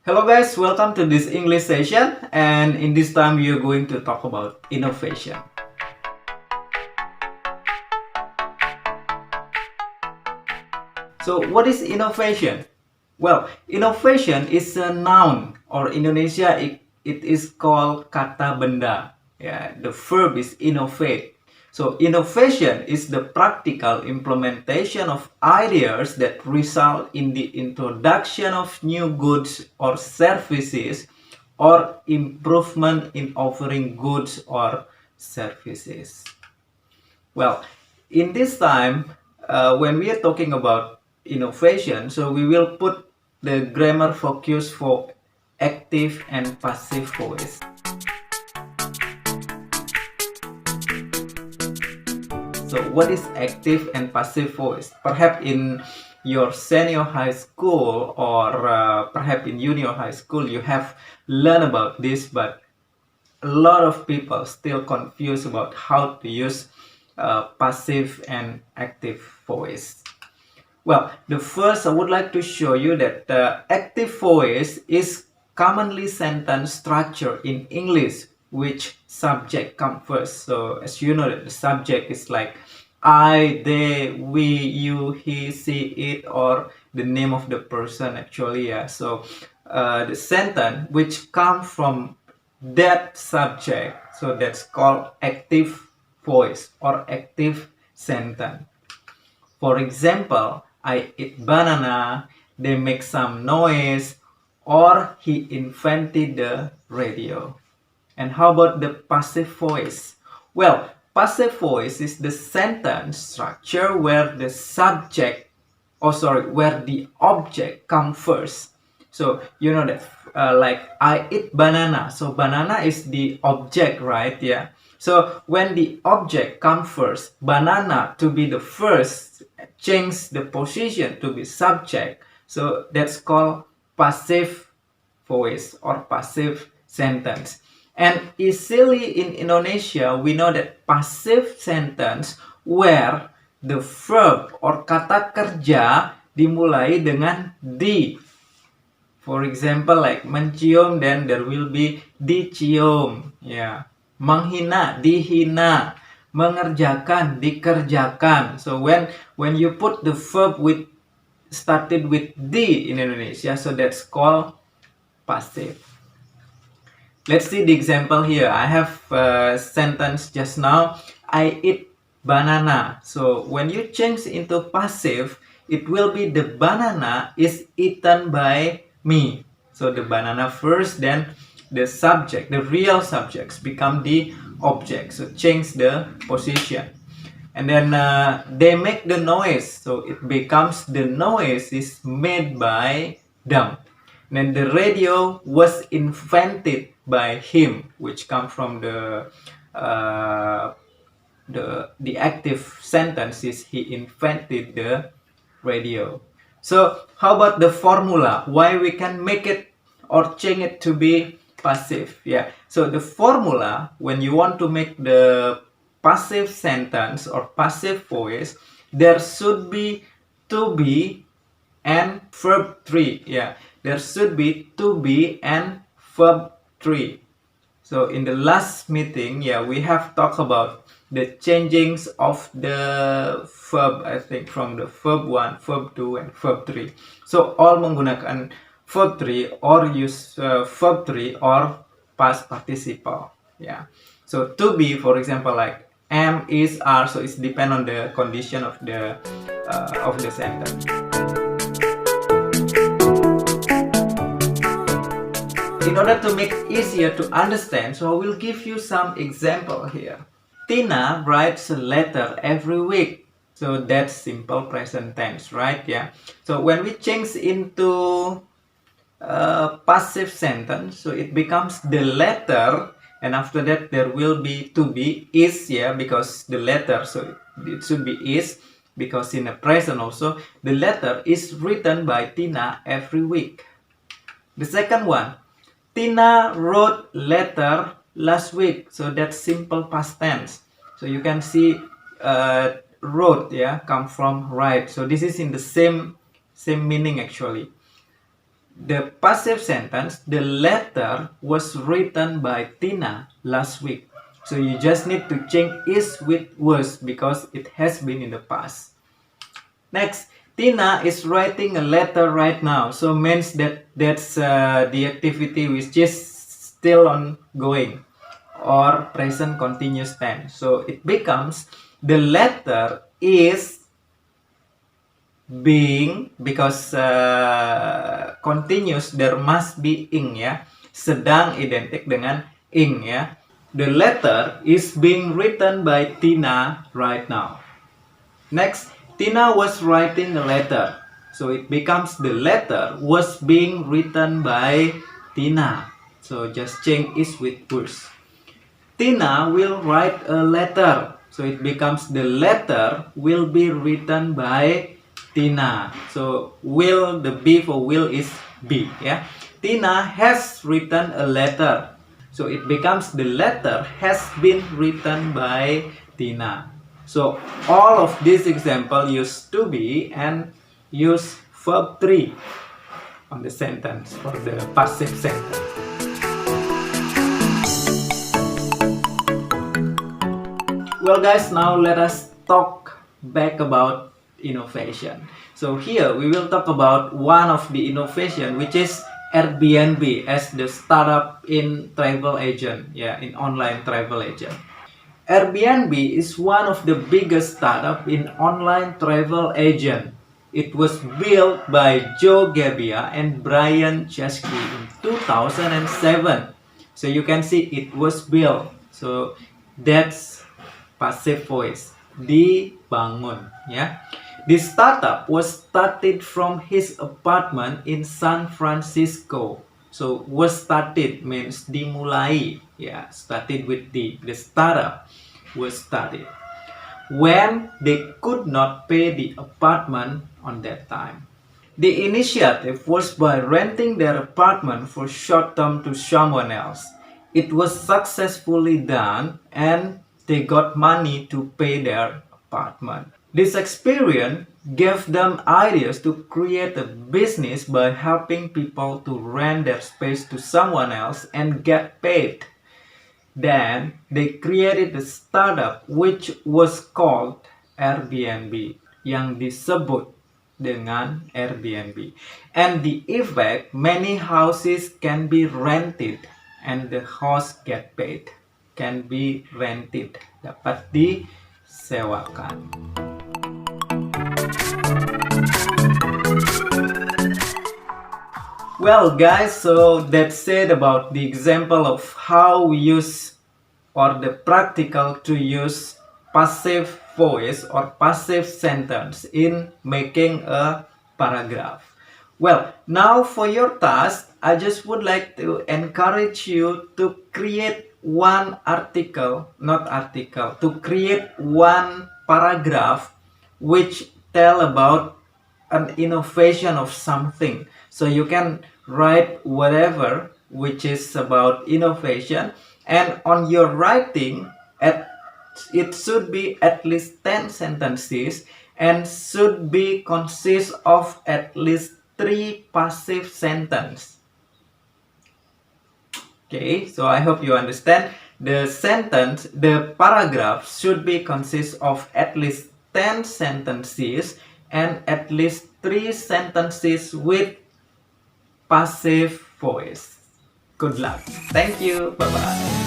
Hello guys, welcome to this English session, and in this time we are going to talk about innovation. So what is innovation? Well, innovation is a noun, or in Indonesia it is called kata benda. Yeah, the verb is innovate. So innovation is the practical implementation of ideas that result in the introduction of new goods or services or improvement in offering goods or services. Well, in this time, when we are talking about innovation, so we will put the grammar focus for active and passive voice. So what is active and passive voice? Perhaps in your senior high school or perhaps in junior high school, you have learned about this, but a lot of people still confused about how to use passive and active voice. Well, the first I would like to show you that active voice is commonly sentence structure in English, which subject come first. So as you know that the subject is like I, they, we, you, he, she, it, or the name of the person actually. Yeah. So the sentence which come from that subject, so that's called active voice or active sentence. For example, I eat banana, they make some noise, or he invented the radio. And how about the passive voice? Well, passive voice is the sentence structure where the subject, where the object come first. So you know that like I eat banana. So banana is the object, right? Yeah. So when the object come first, banana to be the first, change the position to be subject. So that's called passive voice or passive sentence. And easily in Indonesia, we know that passive sentence where the verb or kata kerja dimulai dengan di. For example, like mencium, then there will be dicium. Yeah. Menghina, dihina. Mengerjakan, dikerjakan. So when you put the verb with started with di in Indonesia, so that's called passive. Let's see the example here. I have a sentence just now. I eat banana. So when you change into passive, it will be the banana is eaten by me. So the banana first, then the subject, the real subjects become the object. So change the position. And then they make the noise. So it becomes the noise is made by them. And the radio was invented by him, which come from uh, the active sentence is he invented the radio. So how about the formula? Why we can make it or change it to be passive? Yeah. So the formula when you want to make the passive sentence or passive voice, there should be to be and verb 3. Yeah, there should be to be and verb 3. So in the last meeting, yeah, we have talked about the changings of the verb, I think from the verb 1, verb 2, and verb 3. So all menggunakan verb 3 or use verb 3 or past participle. Yeah. So to be, for example, like am, is, are. So it's depend on the condition of the sentence. In order to make it easier to understand, so I will give you some example here. Tina writes a letter every week. So that's simple present tense, right? Yeah. So when we change into passive sentence, so it becomes the letter, and after that there will be to be is, yeah, because the letter, so it should be is, because in the present also the letter is written by Tina every week. The second one, Tina wrote letter last week. So that's simple past tense. So you can see wrote, yeah, come from write. So this is in the same meaning actually. The passive sentence, the letter was written by Tina last week. So you just need to change is with was because it has been in the past. Next, Tina is writing a letter right now. So means that that's the activity which is still ongoing or present continuous tense. So it becomes the letter is being, because continuous there must be ing ya, sedang identik dengan ing ya. The letter is being written by Tina right now. Next, Tina was writing a letter, so it becomes the letter was being written by Tina. So just change is with was. Tina will write a letter, so it becomes the letter will be written by Tina. So will, the B for will is B ya. Tina has written a letter, so it becomes the letter has been written by Tina. So all of this example use to be and use verb 3 on the sentence for the passive sentence. Well guys, now let us talk back about innovation. So here we will talk about one of the innovation, which is Airbnb as the startup in travel agent, in online travel agent. Airbnb is one of the biggest startup in online travel agent. It was built by Joe Gebbia and Brian Chesky in 2007. So you can see it was built. So that's passive voice, dibangun ya. The startup was started from his apartment in San Francisco. So was started means dimulai ya, started with the startup was started when they could not pay the apartment on that time. The initiative was by renting their apartment for short term to someone else. It was successfully done and they got money to pay their apartment. This experience gave them ideas to create a business by helping people to rent their space to someone else and get paid. Then they created a startup which was called Airbnb, yang disebut dengan Airbnb. And the effect, many houses can be rented and the host get paid. Can be rented, dapat disewakan. Well guys, so that's it about the example of how we use or the practical to use passive voice or passive sentence in making a paragraph. Well, now for your task, I just would like to encourage you to create one article, to create one paragraph which tell about an innovation of something. So you can write whatever which is about innovation, and on your writing it should be at least 10 sentences and should be consist of at least 3 passive sentences. Okay, so I hope you understand. The paragraph should be consist of at least 10 sentences and at least 3 sentences with passive voice. Good luck. Thank you. Bye-bye.